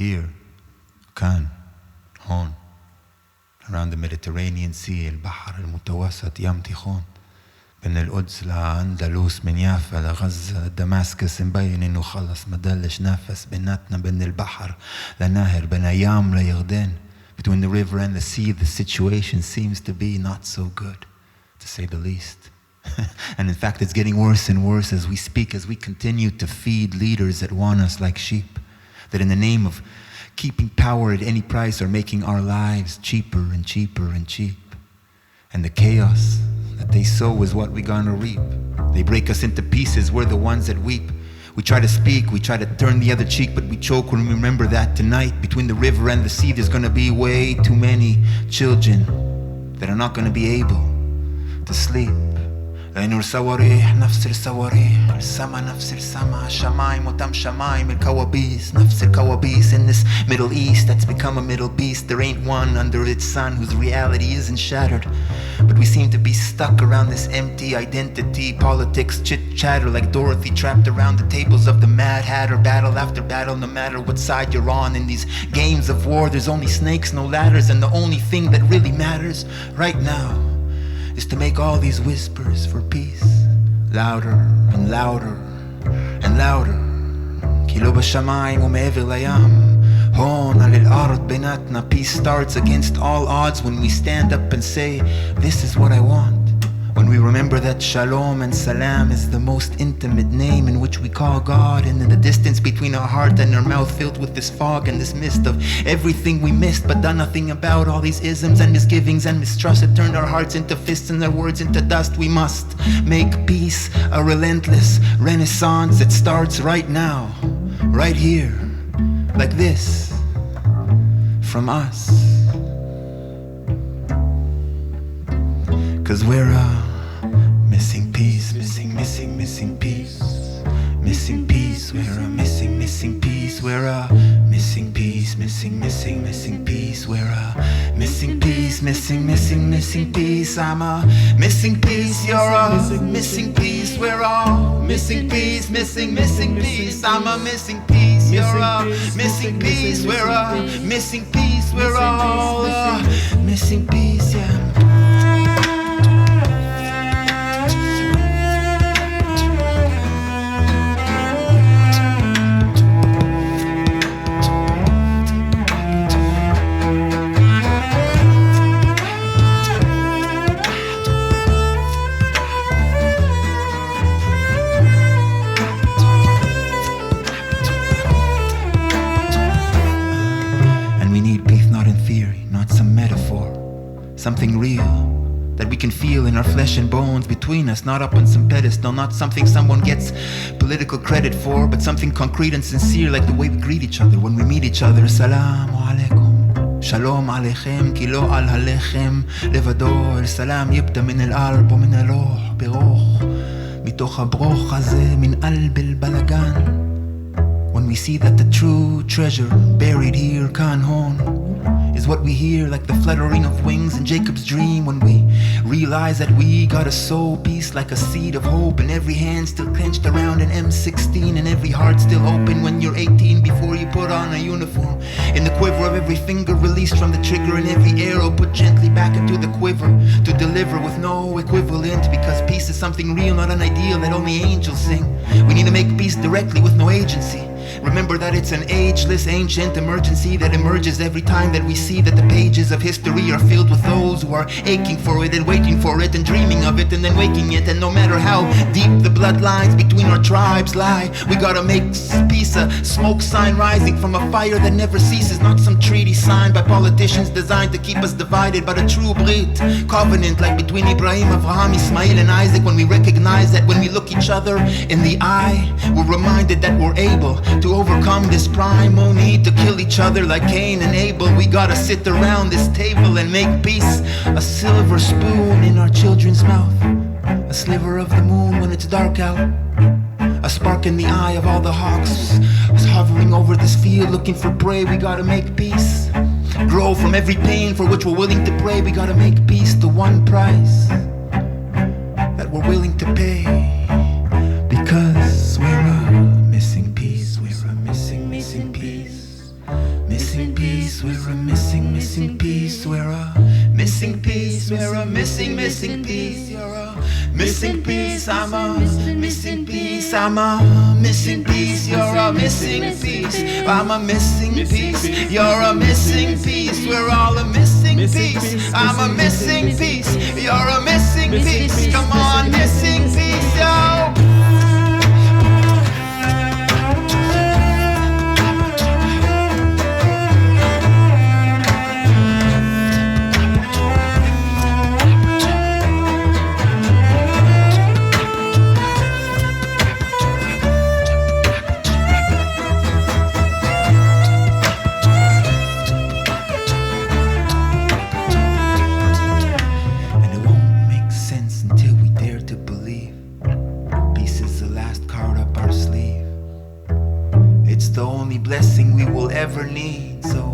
here, كان, هون, around the Mediterranean Sea, البحر المتوسط, يم تيخون, من القدس لأندلس, من يافا لغزة دماسكس, مبين إنه خلص مدلش نفس بيناتنا بين البحر لنهر, بين أيام ليغدين. Between the river and the sea, the situation seems to be not so good, to say the least. And in fact, it's getting worse and worse as we speak, as we continue to feed leaders that want us like sheep, that in the name of keeping power at any price are making our lives cheaper and cheaper and cheap. And the chaos that they sow is what we're gonna reap. They break us into pieces, we're the ones that weep. We try to speak, we try to turn the other cheek, but we choke when we remember that tonight, between the river and the sea, there's gonna be way too many children that are not gonna be able to sleep. لأنه الصواريخ نفس الصواريخ, السما نفس السما, الشمايم وتم شمايم, الكوابيس نفس الكوابيس. In this Middle East that's become a middle beast, there ain't one under its sun whose reality isn't shattered. But we seem to be stuck around this empty identity, politics, chit-chatter, like Dorothy trapped around the tables of the Mad Hatter. Battle after battle, no matter what side you're on. In these games of war, there's only snakes, no ladders, and the only thing that really matters right now is to make all these whispers for peace louder and louder and louder. כי לא בשמיים ומעבר לים, هون على الأرض بيناتنا. Peace starts against all odds when we stand up and say, this is what I want. When we remember that shalom and salam is the most intimate name in which we call God, and in the distance between our heart and our mouth filled with this fog and this mist of everything we missed but done nothing about, all these isms and misgivings and mistrust that turned our hearts into fists and our words into dust. We must make peace a relentless renaissance that starts right now, right here, like this, from us. 'Cause we're missing piece, missing piece, missing piece. We're a missing piece. We're a missing piece, missing piece. We're a missing piece, missing piece. I'm a missing piece. You're a missing piece. We're all missing piece, missing piece. I'm a missing piece. You're a missing piece. We're a missing piece. We're all a missing piece. Yeah. Something real that we can feel in our flesh and bones between us, not up on some pedestal, not something someone gets political credit for, but something concrete and sincere, like the way we greet each other when we meet each other. Salamu alaikum, shalom aleichem, ki lo al halechem levado. Salam yibda min al-qalb wa min al-ruh biruh, mitoch habruch hazeh min qalb al-balagan. When we see that the true treasure buried here, kan hon, is what we hear, like the fluttering of wings in Jacob's dream. When we realize that we gotta sow peace like a seed of hope, and every hand still clenched around an M16, and every heart still open when you're 18 before you put on a uniform. In the quiver of every finger released from the trigger, and every arrow put gently back into the quiver to deliver with no equivalent, because peace is something real, not an ideal that only angels sing. We need to make peace directly with no agency. Remember that it's an ageless, ancient emergency that emerges every time that we see that the pages of history are filled with those who are aching for it and waiting for it and dreaming of it and then waking it. And no matter how deep the bloodlines between our tribes lie, we gotta make peace a smoke sign rising from a fire that never ceases, not some treaty signed by politicians designed to keep us divided, but a true brit covenant, like between Ibrahim, Avraham, Ismail and Isaac. When we recognize that when we look each other in the eye, we're reminded that we're able to overcome this primal need to kill each other like Cain and Abel. We gotta sit around this table and make peace a silver spoon in our children's mouth, a sliver of the moon when it's dark out, a spark in the eye of all the hawks hovering over this field looking for prey. We gotta make peace grow from every pain for which we're willing to pray. We gotta make peace the one price that we're willing to pay, because we're a missing piece. We're a missing piece. piece, we're a missing, missing piece, we're a missing piece, we're a missing, missing piece, you're a missing piece, I'm a missing piece, I'm a missing piece, you're a missing piece, I'm a missing piece, you're a missing piece, we're all a missing piece, I'm a missing piece, you're a missing piece, come on, missing piece, yo! The only blessing we will ever need. So